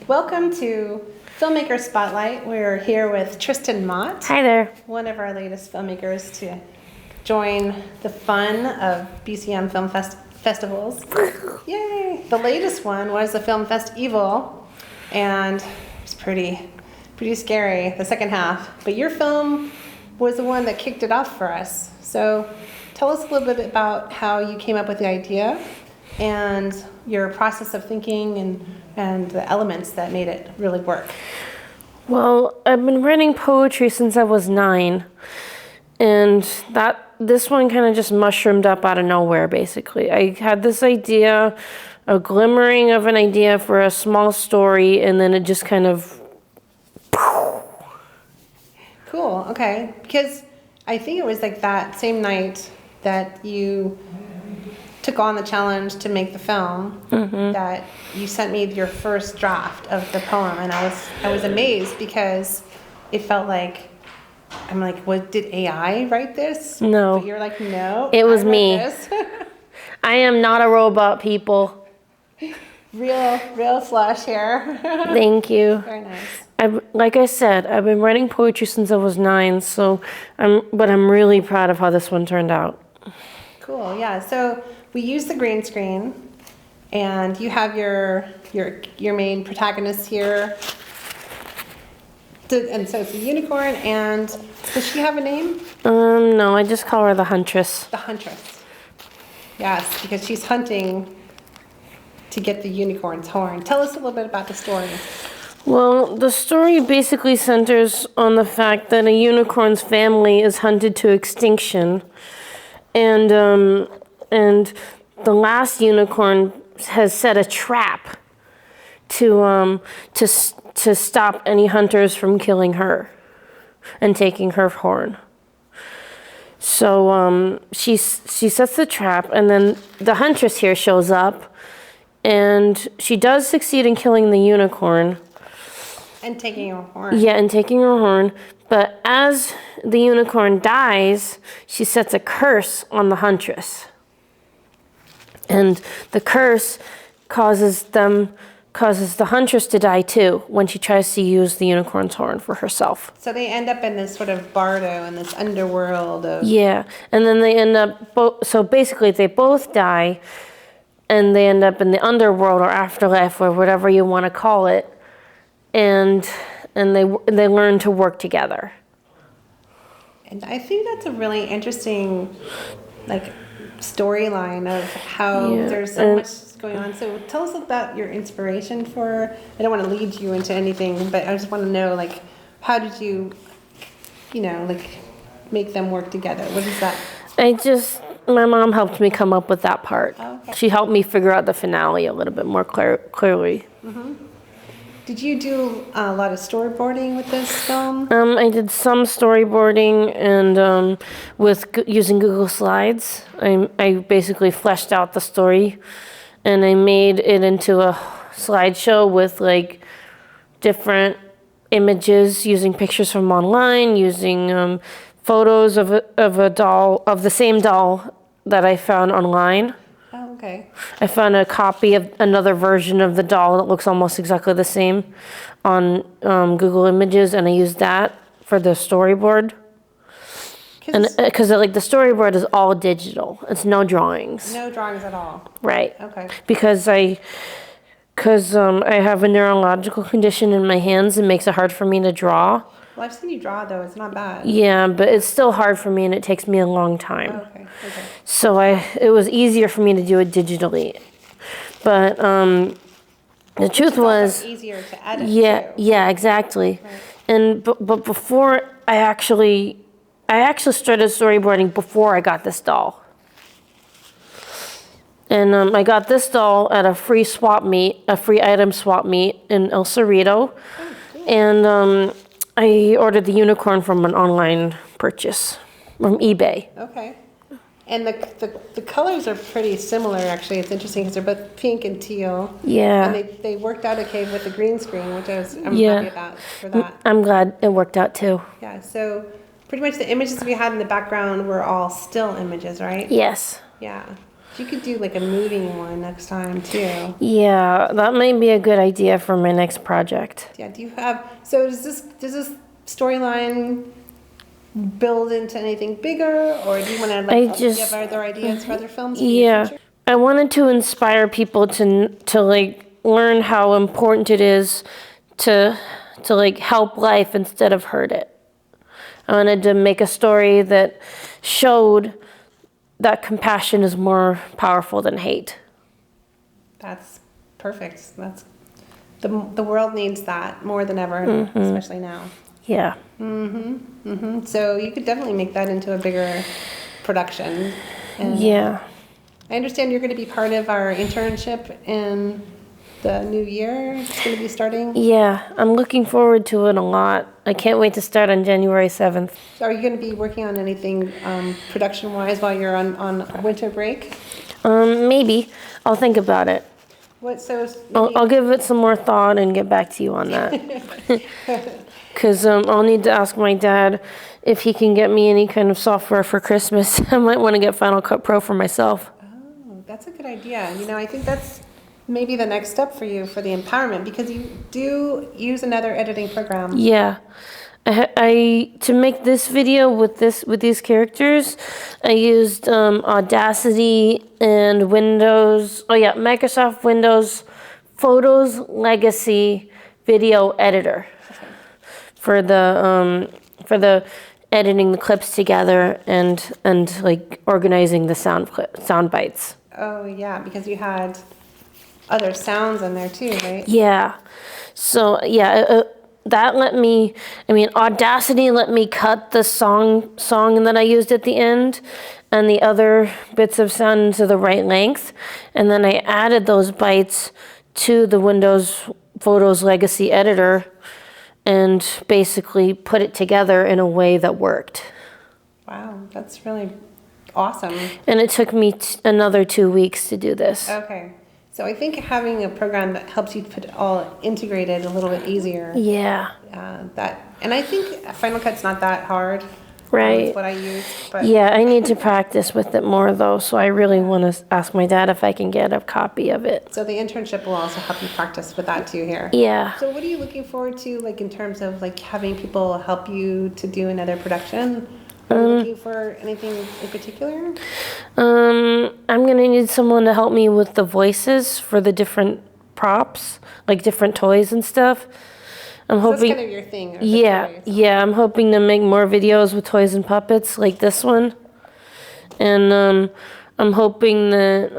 Welcome to Filmmaker Spotlight. We're here with Tristin Mott. Hi there. One of our latest filmmakers to join the fun of BCM Film Festivals. Yay! The latest one was the Film Festival, and it's pretty scary, the second half. But your film was the one that kicked it off for us. So tell us a little bit about how you came up with the idea and your process of thinking and the elements that made it really work. Well, I've been writing poetry since I was 9, and this one kind of just mushroomed up out of nowhere, basically. I had this idea, a glimmering of an idea for a small story, and then it just kind of... Cool, okay. Because I think it was like that same night that you took on the challenge to make the film, that you sent me your first draft of the poem, and I was amazed because it felt like, I'm like, did AI write this? No. But you're like, no. It was me. This. I am not a robot, people. Real flush here. Thank you. Very nice. Like I said, I've been writing poetry since I was 9, but I'm really proud of how this one turned out. Cool, yeah. So we use the green screen, and you have your main protagonist here. And so it's a unicorn, and does she have a name? No, I just call her the Huntress. The Huntress. Yes, because she's hunting to get the unicorn's horn. Tell us a little bit about the story. Well, the story basically centers on the fact that a unicorn's family is hunted to extinction, and the last unicorn has set a trap to stop any hunters from killing her and taking her horn. So she sets the trap, and then the Huntress here shows up, and she does succeed in killing the unicorn. And taking her horn. Yeah, and taking her horn. But as the unicorn dies, she sets a curse on the Huntress. And the curse causes the Huntress to die too when she tries to use the unicorn's horn for herself. So they end up in this sort of bardo, in this underworld of... Yeah, and then they end up... So basically they both die, and they end up in the underworld or afterlife or whatever you want to call it. And they learn to work together. And I think that's a really interesting, storyline of how there's so much going on. So tell us about your inspiration for. I don't want to lead you into anything, but I just want to know, how did you, make them work together? What is that? My mom helped me come up with that part. Oh, okay. She helped me figure out the finale a little bit more clearly. Mm-hmm. Did you do a lot of storyboarding with this film? I did some storyboarding, and using Google Slides, I basically fleshed out the story, and I made it into a slideshow with different images, using pictures from online, using photos of a doll, of the same doll that I found online. Oh, okay. I found a copy of another version of the doll that looks almost exactly the same on Google Images, and I used that for the storyboard. And because the storyboard is all digital, it's no drawings. No drawings at all. Right. Okay. Because I have a neurological condition in my hands, it makes it hard for me to draw. Well, I've seen you draw, though. It's not bad. Yeah, but it's still hard for me, and it takes me a long time. Oh, okay. So it was easier for me to do it digitally. But the truth was... It's easier to edit, too. Yeah, exactly. Right. But before I actually started storyboarding before I got this doll. And I got this doll at a free item swap meet in El Cerrito. Oh, cool. And I ordered the unicorn from an online purchase from eBay. Okay. And the colors are pretty similar, actually. It's interesting because they're both pink and teal. Yeah. And they worked out okay with the green screen, which I'm Yeah. happy about for that. I'm glad it worked out too. Yeah, so pretty much the images we had in the background were all still images, right? Yes. Yeah. You could do like a moving one next time too. Yeah, that might be a good idea for my next project. Yeah, so does this storyline build into anything bigger, or do you want to give other ideas for other films? Yeah, I wanted to inspire people to like learn how important it is to like help life instead of hurt it. I wanted to make a story that showed that compassion is more powerful than hate. That's perfect. That's the world needs that more than ever, especially now. Yeah. So you could definitely make that into a bigger production. And Yeah. I understand you're going to be part of our internship in the new year. It's going to be starting. Yeah, I'm looking forward to it a lot. I can't wait to start on January 7th. So are you going to be working on anything production-wise while you're on winter break? Maybe. I'll think about it. I'll give it some more thought and get back to you on that. Because I'll need to ask my dad if he can get me any kind of software for Christmas. I might want to get Final Cut Pro for myself. Oh, that's a good idea. I think that's maybe the next step for you for the empowerment, because you do use another editing program. Yeah. To make this video with these characters, I used Audacity and Microsoft Windows Photos Legacy Video Editor for the editing the clips together and like organizing the sound bites. Oh yeah, because you had other sounds in there too, right? Yeah. So yeah. That Audacity let me cut the song that I used at the end and the other bits of sound into the right length. And then I added those bytes to the Windows Photos Legacy Editor and basically put it together in a way that worked. Wow, that's really awesome. And it took me another 2 weeks to do this. Okay. So I think having a program that helps you put it all integrated a little bit easier. Yeah. And I think Final Cut's not that hard. Right. That's what I use. But yeah, I need to practice with it more though, so I really want to ask my dad if I can get a copy of it. So the internship will also help you practice with that too here. Yeah. So what are you looking forward to, like in terms of like having people help you to do another production? Are you looking for anything in particular? I'm gonna need someone to help me with the voices for the different props, like different toys and stuff. I'm hoping. That's kind of your thing. Yeah. I'm hoping to make more videos with toys and puppets like this one, and I'm hoping that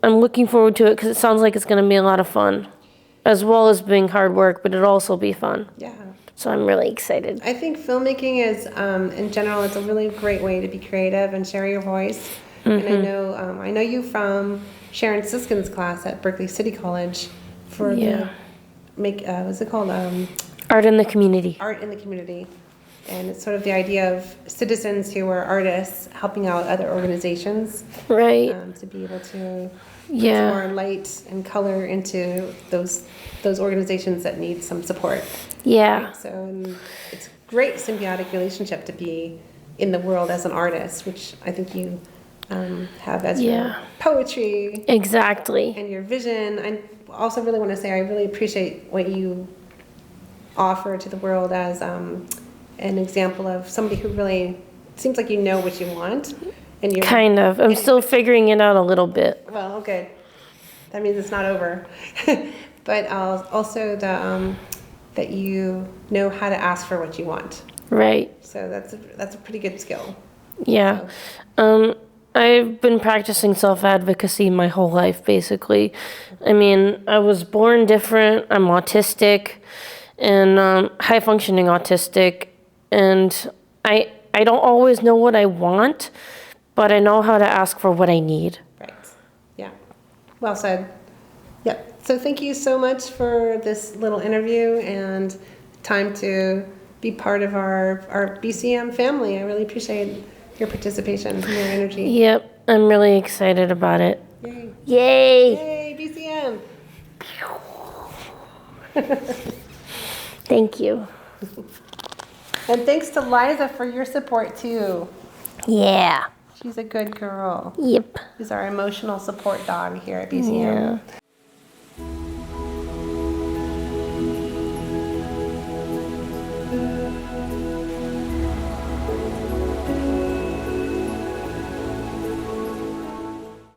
I'm looking forward to it because it sounds like it's gonna be a lot of fun, as well as being hard work, but it'll also be fun. Yeah. So I'm really excited. I think filmmaking is, in general, it's a really great way to be creative and share your voice. And I know you from Sharon Siskin's class at Berkeley City College for what's it called? Art in the community. Art in the community. And it's sort of the idea of citizens who are artists helping out other organizations. Right. To be able to put some more light and color into those organizations that need some support. Yeah. Right? So it's a great symbiotic relationship to be in the world as an artist, which I think you have as your poetry. Exactly. And your vision. I also really want to say I really appreciate what you offer to the world as an example of somebody who really seems like you know what you want. And you're kind of. I'm still figuring it out a little bit. Well, good. That means it's not over. But also that you know how to ask for what you want. Right. So that's a pretty good skill. Yeah. So. I've been practicing self-advocacy my whole life, basically. I mean, I was born different. I'm autistic and high-functioning autistic. And I don't always know what I want, but I know how to ask for what I need. Right. Yeah. Well said. Yeah. So thank you so much for this little interview and time to be part of our BCM family. I really appreciate your participation, your energy. Yep, I'm really excited about it. Yay. Yay! Yay, BCM. Thank you. And thanks to Liza for your support too. Yeah. She's a good girl. Yep. She's our emotional support dog here at BCM. Yeah.